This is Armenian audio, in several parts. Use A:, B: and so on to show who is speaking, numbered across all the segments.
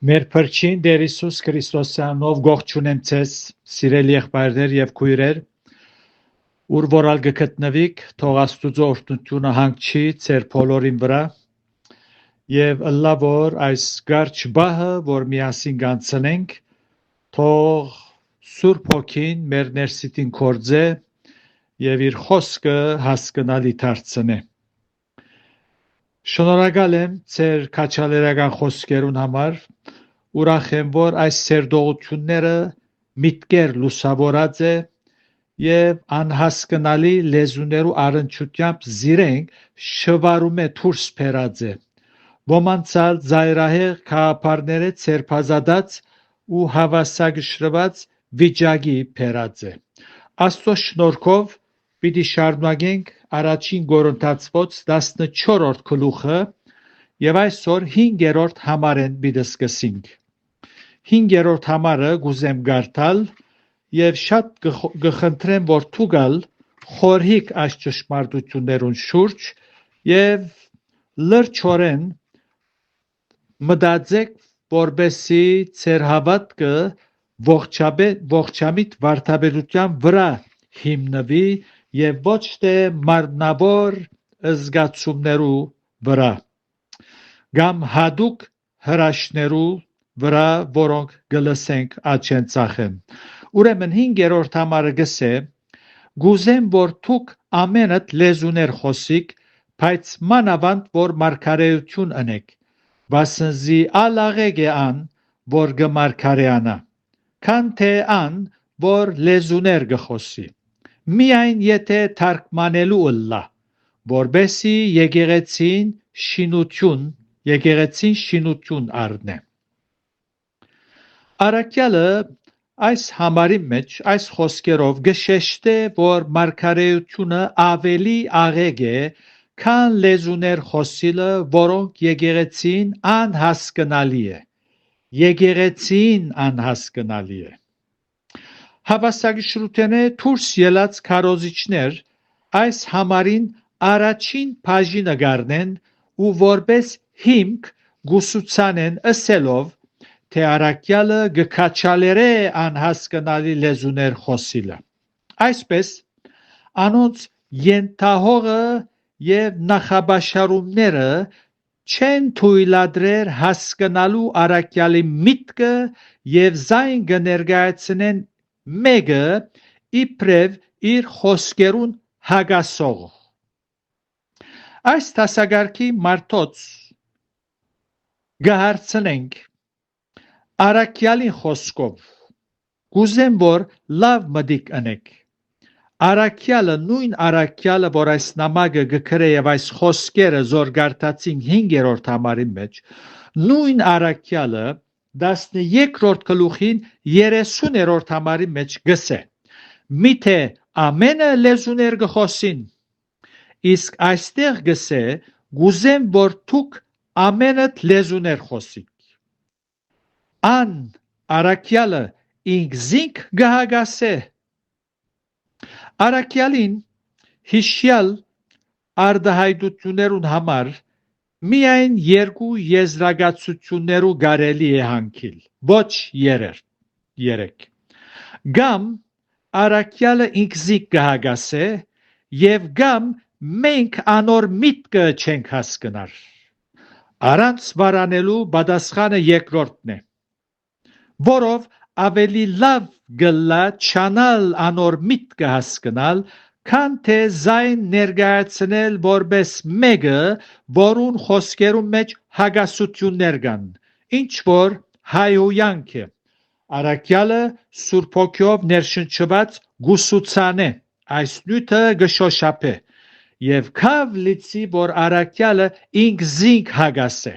A: Մեր փրկին Տեր Հիսուս Քրիստոսյանով գողջունեմ ձեզ, սիրելի եղբայրներ եւ քույրեր, ուր որալ գտնվիք, թող Աստուծո օրհնությունը հանգչի ձեր բոլորին վրա եւ ըլլա որ այս գարչ բահը, որ միասին կանցնենք, թող Սուրբ Հոգին մեր ներսիտին կործե եւ իր խոսքը հասկանալի դարձնե։ Շնորհակալ եմ ձեր քաջալերական խոսքերուն համար, ուրախ եմ, որ այս սերտողությունները միտքեր լուսավորած է եւ անհասկանալի լեզուներու առնչությամբ զիրենք շվարում է դուրս բերած է։ Ոմանցալ զայրահեղ քահապարները ցերփազադած ու հավասագշրված վիճակի բերած է։ Աստծո շնորհքով պիտի շարունակենք առաջին Կորինթացոց 14-րդ գլուխը եւ այսօր 5-րդ համարեն պիտի սկսենք։ 5-րդ համարը գուզեմ գարտալ եւ շատ կխնդրեմ, որ ցուգալ խորհիկ այս ճշմարտություններուն շուրջ եւ լրջորեն մտածեք, որբեսի ձեր հավատքը ողջամիտ վարդապետության վրա հիմնվի եւ ոչ թե մարմնավոր զգացումներու վրա կամ հadouk հրաշներու վրա, որոնք գլսենք աչեն ծախեն։ Ուրեմն 5-րդ համարը գսե. գուզեմ, որ դուք ամենդ լեզուներ խոսիք, բայց մանավանդ որ մարգարեություն ընեք, վասնզի ալաղեկ է ան, որ գմարգարեանա, քան թե ան, որ լեզուներ գխոսի, միայն եթե թարգմանելու ըլլա, որբեսի եկեղեցին շինություն առնե։ Առաքյալը այս համարի մեջ այս խոսքերով գշեշտե, որ մարգարեությունը ավելի աղեկ է, քան լեզուներ խոսիլը, որոնք եկեղեցին անհասկանալի է։ Եկեղեցին անհասկանալի է։ Հավասարակշռութենե դուրս ելած քարոզիչներ այս համարին առաջին բաժինը գարնեն ու որպես հիմք գուսուցանեն ասելով, թե առաքյալը գքաչալերե անհասկանալի լեզուներ խոսիլը։ Այսպես անոնց ենթահողը եւ նախաբաշարումները չեն թույլատրեր հասկանալու առաքյալի միտքը եւ զայն կներկայացնեն մեկը իբրև իր խոսքերուն հագասող։ Այս տասագարքի մարդոց գահարցնենք առաքյալի խոսքով, գուզեմ, որ լավ մտիկ ընեք։ Առաքյալը, նույն առաքյալը, որ այս նամակը գկրե եւ այս խոսքերը զորգարտացին 5-րդ համարի մեջ, նույն առաքյալը 13-րդ գլուխին 30-րդ համարի մեջ գսե. միթե ամենը լեզուներ գխոսին, իսկ այստեղ գսե, գուզեմ, որ դուք ամենդ լեզուներ խոսիք։ Ան առաքյալը ինքզինք գահագասե։ Առաքյալին հիշյալ արդահայտություններուն համար միայն երկու եզրակացություններու կարելի է հանգիլ, ոչ երեք։ Կամ առաքյալը ինքզինք գահագասե եւ կամ մենք անոր միտքը չենք հասկնար։ Առանց վարանելու պատասխանը երկրորդն է, որով ավելի լավ գլա չանալ անոր միտքը հասկնալ, քան թե զայն ներկայացնել որպես մեկը, որուն խոսքերում մեջ հագասություններ կան, ինչ որ հայհոյանք է։ Առաքյալը Սուրբ Հոգիով ներշնչված գուսուցանե, այս նյութը գշոշափե եւ քավ լիցի, որ առաքյալը ինքզինք հագասե։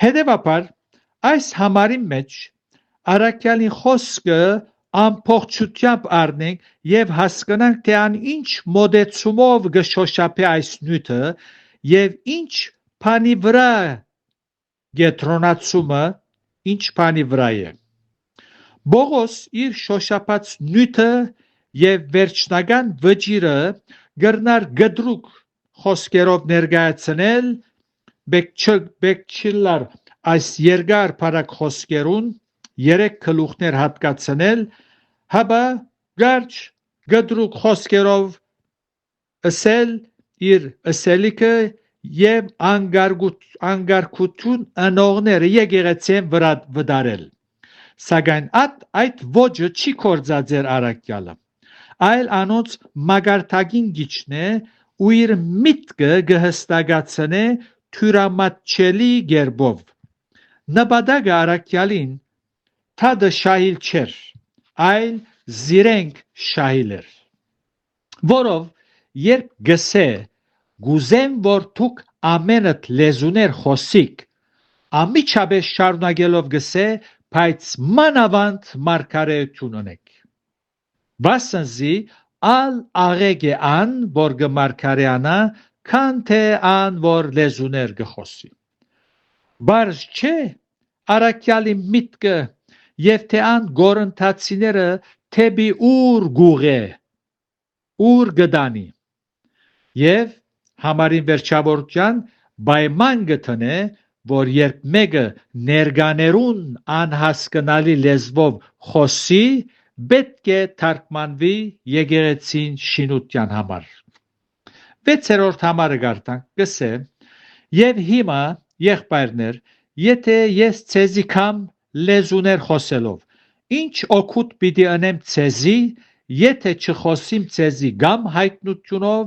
A: Հետևաբար այս համարի մեջ առաքյալի խոսքը ամբողջությամբ առնենք եւ հասկանանք, թե ան ինչ մոդեցումով գշոշափե այս նյութը եւ ինչ բանի վրա գետրոնացումը ինչ բանի վրա է։ Բողոս իր շոշափած նյութը եւ վերջնական վճիրը գրնար գդրուկ խոսքերով ներկայացնել բեկչիլար այս երկար փառակ խոսքերուն երեք գլուխներ հատկացնել, հաբա գարչ գդրուկ խոսքերով ասել իր ասելիքը եւ անգարկություն անողները եկեղեցին վրա վդարել։ Սակայն այդ ոճը չի կործածեր առաքյալը, այլ անոնց մագարտագին գիչն է ու իր միտքը գհստակացնե թյուրամատչելի գերբով։ Նպատակը առաքյալին թադը շահիլ չէր, այլ զիրենք շահիլ էր, որով երբ գսե գուզեմ որ դուք ամենդ լեզուներ խոսիկ, ամիջապես շարունակելով գսե, բայց մանավանդ մարգարեություն ունեք։ Վասնզի ալ աղեկ է ան, որ գմարգարեանա, քան թե ան, որ լեզուներ գխոսի։ Բարզ չէ առաքյալի միտքը եւ թե ան գորընթացիները թեպի ուր գուղե, ուր գդանի։ Եվ համարին վերջավորության պայման գտնե, որ երբ մեկը ներկաներուն անհասկանալի լեզվով խոսի, պետք է թարգմանվի եկեղեցին շինության համար։ 6-րդ համարը գարտանք գսե. եւ հիմա եղբայրներ, եթե ես ցեզի կամ լեզուներ խոսելով, ինչ օգուտ պիտի անեմ ցեզի, եթե չխոսիմ ցեզի կամ հայտնությունով,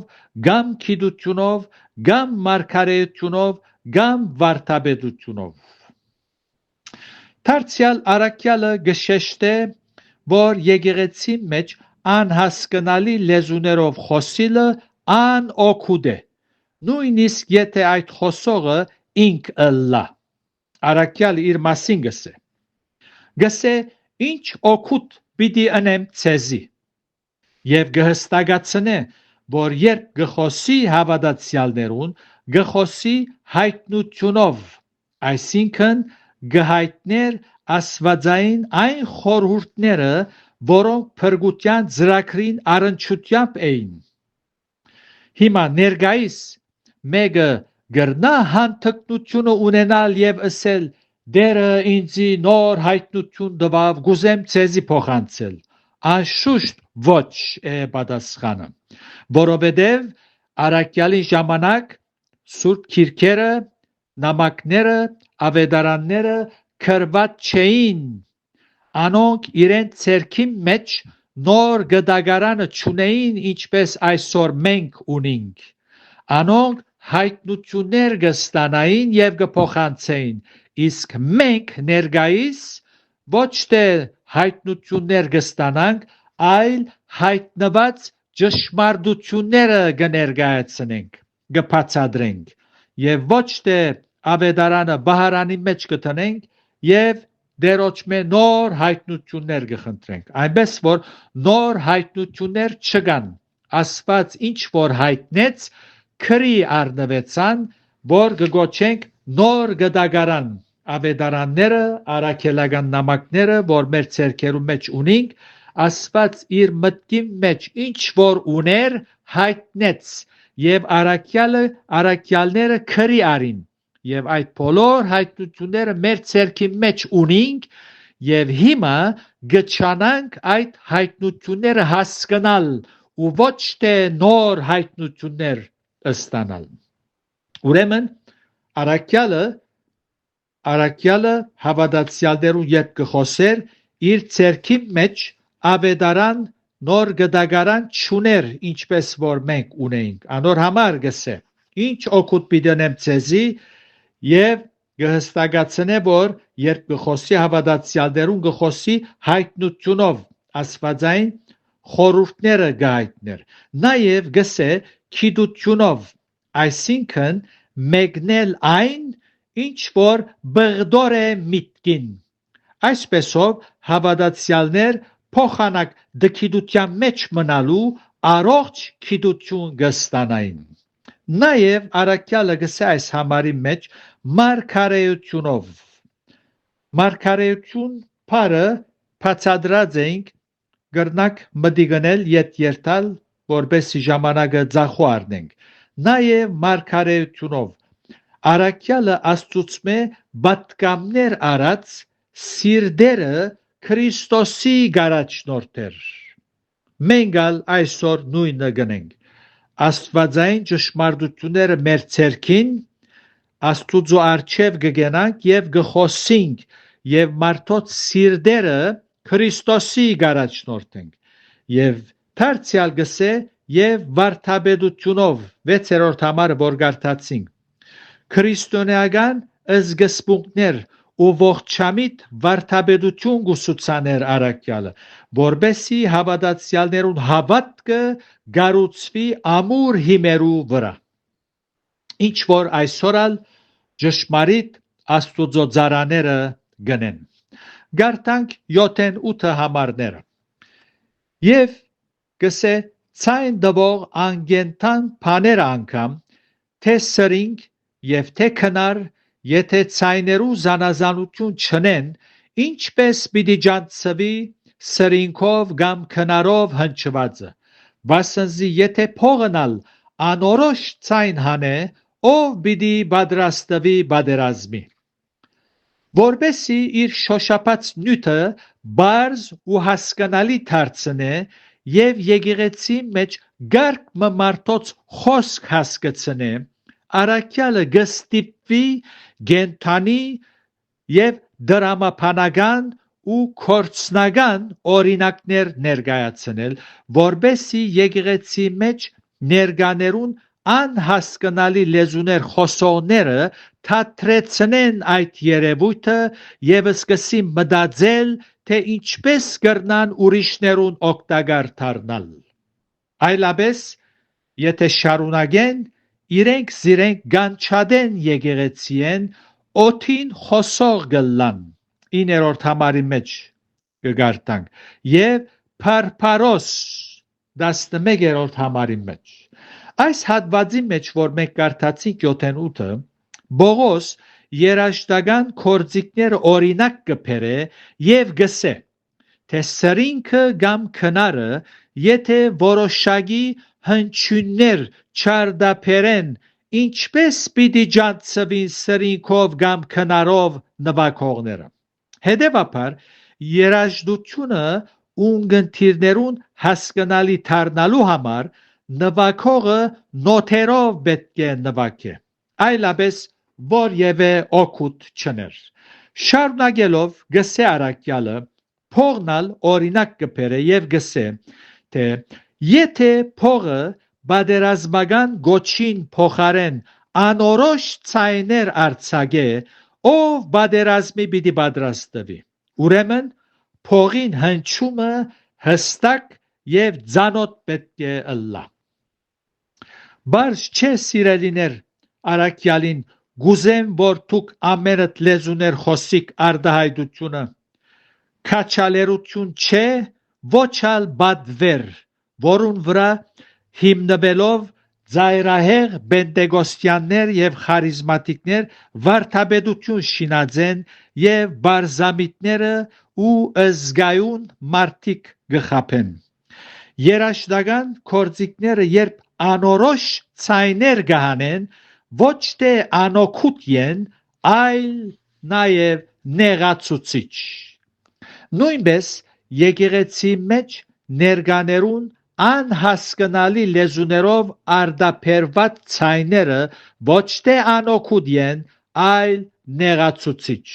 A: կամ գիտությունով, կամ մարգարեությունով, կամ վարդապետությունով։ Դարձյալ առաքյալը գշեշտե, որ եկեղեցի մեջ անհասկանալի լեզուներով խոսիլը անօգուտ է, նույնիսկ եթե այդ խոսողը ինք ըլլա։ Առաքյալը իր մասին գսե ինչ օգուտ պիտի անեմ ցեզի եւ գհստակացնե, որ երբ գխոսի հավատացյալներուն, գխոսի հայտնությունով, այսինքն գհայտներ աստվածային այն խորհուրդները, որոնք փրկության ծրագրին առնչությամբ էին։ Հիմա ներկայիս մեկը գրնա հանդգնությունը ունենալ եւ ասել դերը ինձի նոր հայտնություն տվավ, գուզեմ ցեզի փոխանցել, անշուշտ ոչ է պատասխանը, որովհետև առաքյալի ժամանակ սուրբ քիրքերը, նամակները, ավետարանները գրված չէին, անոնք իրենց ցերքի մեջ նոր գդագարանը չունեին, ինչպես այսօր մենք ունենք, անոնք հայտնություններ կստանային եւ կփոխանցեին, իսկ մենք ներկայիս ոչ թե հայտնություններ կստանանք, այլ հայտնված ճշմարտությունները կներկայացնենք, կբացատրենք եւ ոչ թե ավետարանը բահարանի մեջ կտնենք եւ դերոճմե նոր հայտնություններ կխնդրենք, այնպես որ նոր հայտնություններ չկան, Աստված ինչ որ հայտնեց քրի առնվեցան, որ կգոչենք նոր գդագարան, ավետարանները, առաքելական նամակները, որ մեր ցերքերու մեջ ունենք, Աստված իր մտքի մեջ ինչ որ ուներ հայտնեց եւ առաքյալները քրի արին եւ այդ բոլոր հայտնությունները մեր ցերքի մեջ ունենք եւ հիմա գճանանք այդ հայտնությունները հասկանալ ու ոչ թե նոր հայտնություններ ստանալ։ Ուրեմն առաքյալը հավատացյալներուն երբ կխոսեր իր ցերքի մեջ ավետարան նոր գդագարան չուներ, ինչպես որ մենք ունեինք, անոր համար գսե ինչ օգուտ պիտի ունեմ ցեզի եւ կհստակացնե, որ երբ կխոսի հավատացյալներուն կխոսի հայտնությունով, աստվածային խորհուրդները գայտներ, նաեւ գսե գիտությունով, այսինքն մեկնել այն, ինչ որ բղդոր է միտքին, այսպեսով հավատացյալներ փոխանակ դգիտության մեջ մնալու առողջ գիտություն կստանային։ Նաև առաքյալը գսե այս համարի մեջ մարգարեությունով։ Մարգարեություն բառը բացատրած ենք գրնակ մտիգնել ետ երթալ, որբեսի ժամանակը ձախու առնենք։ Նաև մարգարեությունով, Արաքյալը Աստծուծմե բատկամներ արած սիրդերը Քրիստոսի գարաչնորթեր։ Մենք այսօր նույնը գնենք։ Աստվածային ճշմարտությունները մեր ցերքին Աստուծո արչև կգենանք եւ կխոսենք եւ մարդոց սիրդերը Քրիստոսի գարաչնորթենք եւ դարձյալ գսե եւ վարդապետությունով 6-րդ համարը որ գարտացինք քրիստոնեական զգսպունքներ ու ողջամիտ վարդապետություն գուսուցաներ արաքյալը որբեսի հավատացյալներուն հավատքը գառուցվի ամուր հիմերու վրա ինչ որ այսօրալ ճշմարիտ Աստուծո ծառաները գնեն գարտանք 7-8 համարները եւ գսե ցայն դվող անգենտան բաներ անգամ թե սրինգ եւ թե քնար եթե ցայներու զանազանություն չնեն ինչպես պիտի ջանցվի սրինքով կամ քնարով հնչվածը վասնզի եթե փողնալ անորոշ ցայն հանե ով պիտի պատրաստվի պատերազմի որբեսի իր շոշափած նյութը բարձ ու հասկանալի դարձնե եւ եկեղեցի մեջ գարկ մարդոց խոսք հասկացնե արաքյալը գստիպվի գենթանի եւ դրամապանական ու կորցնական օրինակներ ներկայացնել որբեսի եկեղեցի մեջ ներկաներուն անհասկանալի լեզուներ խոսողները թատրեցնեն այդ երևույթը եւ սկսի մտածել թե ինչպես կրնան ուրիշներուն օգտակար դառնալ այլապես եթե շարունակեն իրենք զիրենք գանչադեն եկեղեցիեն օթին խոսող գլան 9-րդ համարի մեջ կգարտանք եւ փարփարոս 11-րդ համարի մեջ այս հատվածի մեջ որ մենք կարդացինք 7-8-ը Բողոս երաշտական կորձիկներ օրինակ կբերե եւ գսե թե սրինքը կամ քնարը եթե որոշակի հնչյուններ չարդապերեն ինչպես պիտի ջանցվին սրինքով կամ քնարով նվագողները հետևաբար երաժշտությունը ունգընթիրներուն հասկանալի դառնալու համար նվագողը նոթերով պետք է նվագե այլապես որևէ օգուտ չներ շարունակելով գսե արաքյալը փողնալ օրինակ կբերե եւ գսե թե եթե փողը բادرազմական գոչին փոխարեն անորոշ ցայներ արձակե ով բادرազմի պիտի պատրաստվի ուրեմն փողին հնչումը հստակ եւ ցանոթ պետք է ըլլա բարձ չէ սիրելիներ արաքյալին գուզեմ որ դուք ամենդ լեզուներ խոսիկ արդահայտությունը քաչալերություն չէ ոչալ բադվեր որուն վրա հիմնվելով ծայրահեղ բենտեգոստյաններ եւ խարիզմատիկներ վարդապետություն շինածեն եւ բարզամիտները ու զգայուն մարդիկ գխապեն երաշտական կորձիկները երբ անորոշ ցայներ գահանեն ոչ թե անօգուտ են այլ նաև նեղացուցիչ նույնպես եկեղեցի մեջ ներկաներուն անհասկանալի լեզուներով արդապերված ցայները ոչ թե անօգուտ են այլ նեղացուցիչ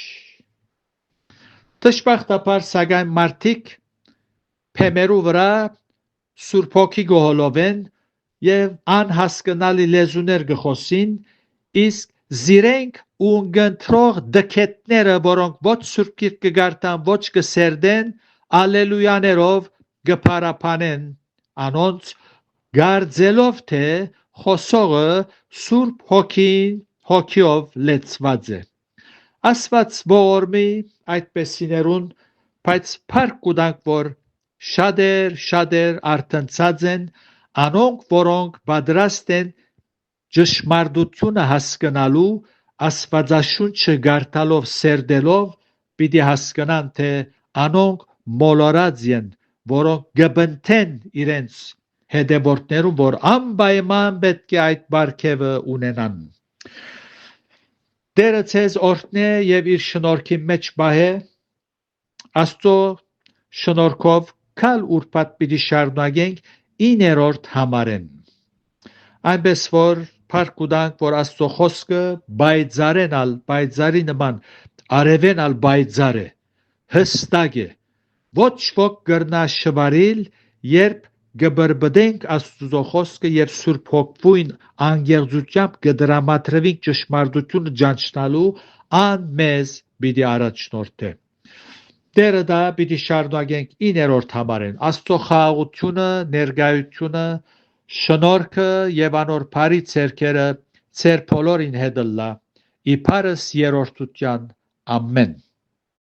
A: դժբախտաբար սակայն մարդիկ փեմերու վրա Սուրբ Հոգի գոհոլովեն եւ անհասկանալի լեզուներ գխոսին իսկ զիրենք ունգընտրող դքետները որոնք ոչ Սուրբ Գիրք կգարտան ոչ կսերդեն ալելույաներով գփարապանեն անոնց գարձելով թե խոսողը Սուրբ Հոգիով լեցված է Աստված ողորմի այդպեսիներուն բայց փառք կուտանք որ շատեր արթնցած են անոնք որոնք պատրաստ են ճշմարտությունը հասկանալու Աստվածաշունչը գարտալով սերդելով պիտի հասկանան թե անոնք մոլորած են որոնք գբնթեն իրենց հետևորդներուն որ անպայման պետք է այդ բարգեւը ունենան Տերը ցեզ օրհնե եւ իր շնորհքի մեջ բահե Աստծո շնորհքով կալ ուրբաթ պիտի շարունակենք 9-րդ համարեն այնպես որ փառք ուտանք որ Աստծո խոսքը բայցարենալ բայցարի նման արևենալ բայցար է հստակ է ոչ ոք կրնա շվարիլ երբ գբրբդենք Աստծո խոսքը եւ Սուրբ Հոգին անգեղծությամբ կդրամատրվենք ճշմարտությունը ճանչնալու ան մեզ պիտի առաջնորդե Տերը դա պիտի շարունակենք 9-րդ համարեն Աստծո խաղաղությունը ներկայությունը շնորհքը եւ անոր բարի ցերքերը ցեր բոլորին հետ լա իբարս երրորդության ամեն